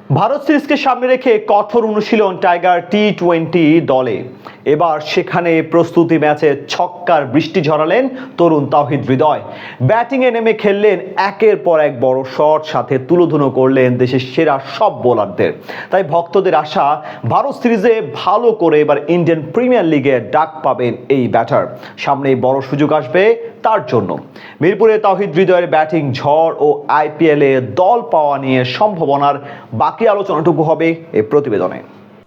ভারত সিরিজকে সামনে রেখে কঠোর অনুশীলন টাইগার টি-20 দলে। এবার সেখানে প্রস্তুতি ম্যাচে ছক্কার বৃষ্টি ঝরালেন তরুণ তাওহিদ হৃদয়। ব্যাটিংয়ে নেমে খেললেন একের পর এক বড় শট, সাথে তুলোধুনো করলেন দেশের সেরা সব বোলারদের। তাই ভক্তদের আশা, ভারত সিরিজে ভালো করে এবার ইন্ডিয়ান প্রিমিয়ার লিগে ডাক পাবেন এই ব্যাটার। সামনেই বড় সুযোগ আসবে তার জন্য। মিরপুরে তাওহিদ হৃদয়ের ব্যাটিং ঝড় ও আইপিএলে দল পাওয়া নিয়ে সম্ভাবনার বাকি আলোচনাটুকু হবে এই প্রতিবেদনে।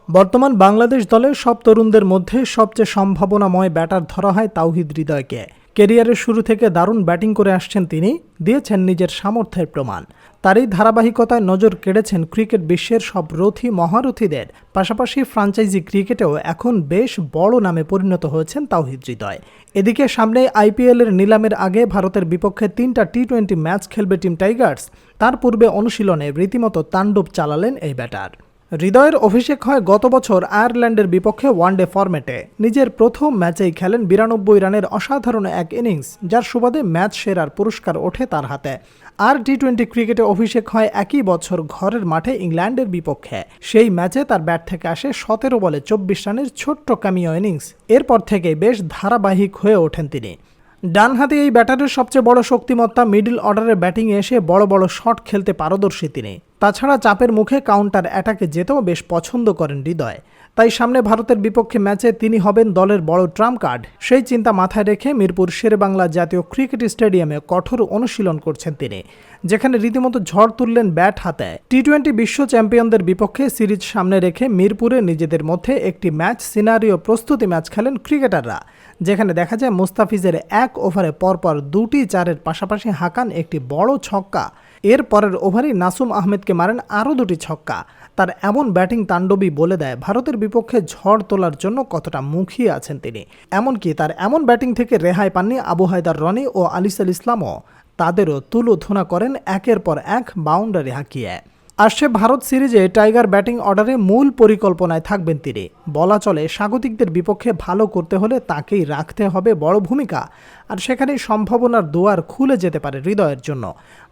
বর্তমান বাংলাদেশ দলের সব তরুণদের মধ্যে সবচেয়ে সম্ভাবনাময় ব্যাটার ধরা হয় তাওহিদ হৃদয়কে। ক্যারিয়ারের শুরু থেকে দারুণ ব্যাটিং করে আসছেন তিনি, দিয়েছেন নিজের সামর্থ্যের প্রমাণ। তারই ধারাবাহিকতায় নজর কেড়েছেন ক্রিকেট বিশ্বের সব মহারথীদের। পাশাপাশি ফ্রাঞ্চাইজি ক্রিকেটেও এখন বেশ বড় নামে পরিণত হয়েছেন তাওহিদ হৃদয়। এদিকে সামনে আইপিএলের নিলামের আগে ভারতের বিপক্ষে 3টা টি-20 ম্যাচ খেলবে টিম টাইগার্স। তার পূর্বে অনুশীলনে রীতিমতো তাণ্ডব চালালেন এই ব্যাটার। হৃদয়ের অভিষেক হয় গত বছর আয়ারল্যান্ডের বিপক্ষে ওয়ানডে ফরম্যাটে। নিজের প্রথম ম্যাচেই খেলেন 92 রানের অসাধারণ এক ইনিংস, যার সুবাদে ম্যাচ সেরার পুরস্কার ওঠে তার হাতে। আর টি-20 ক্রিকেটে অভিষেক হয় একই বছর ঘরের মাঠে ইংল্যান্ডের বিপক্ষে। সেই ম্যাচে তার ব্যাট থেকে আসে 17 বলে 24 রানের ছোট্ট ক্যামিও ইনিংস। এরপর থেকেই বেশ ধারাবাহিক হয়ে ওঠেন তিনি। ডানহাতে এই ব্যাটারের সবচেয়ে বড় শক্তিমত্তা, মিডল অর্ডারের ব্যাটিংয়ে এসে বড় বড় শট খেলতে পারদর্শী তিনি। তাছাড়া চাপের মুখে কাউন্টার অ্যাটাকে যেতেও বেশ পছন্দ করেন হৃদয়। তাই সামনে ভারতের বিপক্ষে ম্যাচে তিনি হবেন দলের বড় ট্রাম্প কার্ড। সেই চিন্তা মাথায় রেখে মিরপুর শেরেবাংলা জাতীয় ক্রিকেট স্টেডিয়ামে কঠোর অনুশীলন করছেন তিনি, যেখানে রীতিমতো ঝড় তুললেন ব্যাট হাতে। টি-20 বিশ্ব চ্যাম্পিয়নদের বিপক্ষে সিরিজ সামনে রেখে মিরপুরে নিজেদের মধ্যে একটি ম্যাচ সিনারিও প্রস্তুতি ম্যাচ খেলেন ক্রিকেটাররা, যেখানে দেখা যায় মুস্তাফিজের এক ওভারে পরপর 2টি 4-এর পাশাপাশি হাঁকান একটি বড় ছক্কা। এর পরের ওভারেই নাসুম আহমেদকে মারেন আরও 2টি ছক্কা। তার এমন ব্যাটিং তাণ্ডবই বলে দেয় ভারতের বিপক্ষে ঝড় তোলার জন্য কতটা মুখিয়ে আছেন তিনি। এমনকি তার এমন ব্যাটিং থেকে রেহাই পাননি আবু হায়দার রনি ও আলিসাল ইসলামও। তাদেরও তুলোধুনা করেন একের পর এক বাউন্ডারি হাঁকিয়ে। আসছে ভারত সিরিজে টাইগার ব্যাটিং অর্ডারে মূল পরিকল্পনায় থাকবেন তিনি। বলা চলে স্বাগতিকদের বিপক্ষে ভালো করতে হলে তাকেই রাখতে হবে বড় ভূমিকা, আর সেখানেই সম্ভাবনার দুয়ার খুলে যেতে পারে হৃদয়ের জন্য।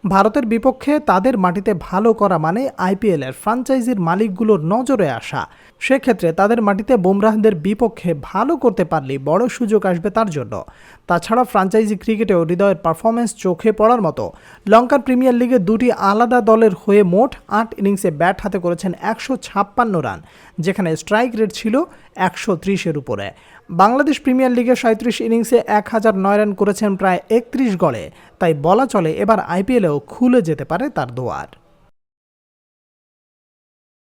ভারতের বিপক্ষে তাদের মাটিতে ভালো করা মানে আইপিএলের ফ্রাঞ্চাইজির মালিকগুলোর নজরে আসা। সেক্ষেত্রে তাদের মাটিতে বুমরাহদের বিপক্ষে ভালো করতে পারলেই বড় সুযোগ আসবে তার জন্য। তাছাড়া ফ্রাঞ্চাইজি ক্রিকেটেও হৃদয়ের পারফরমেন্স চোখে পড়ার মতো। লঙ্কান প্রিমিয়ার লিগে 2টি আলাদা দলের হয়ে মোট 8 ইনিংসে ব্যাট হাতে করেছেন 156 রান, যেখানে স্ট্রাইক রেট ছিল 130-এর উপরে। বাংলাদেশ প্রিমিয়ার লিগে 37 ইনিংসে 1009 রান করেছেন প্রায় 31 গড়ে। তাই বলা চলে এবার আইপিএলেও খুলে যেতে পারে তার দুয়ার।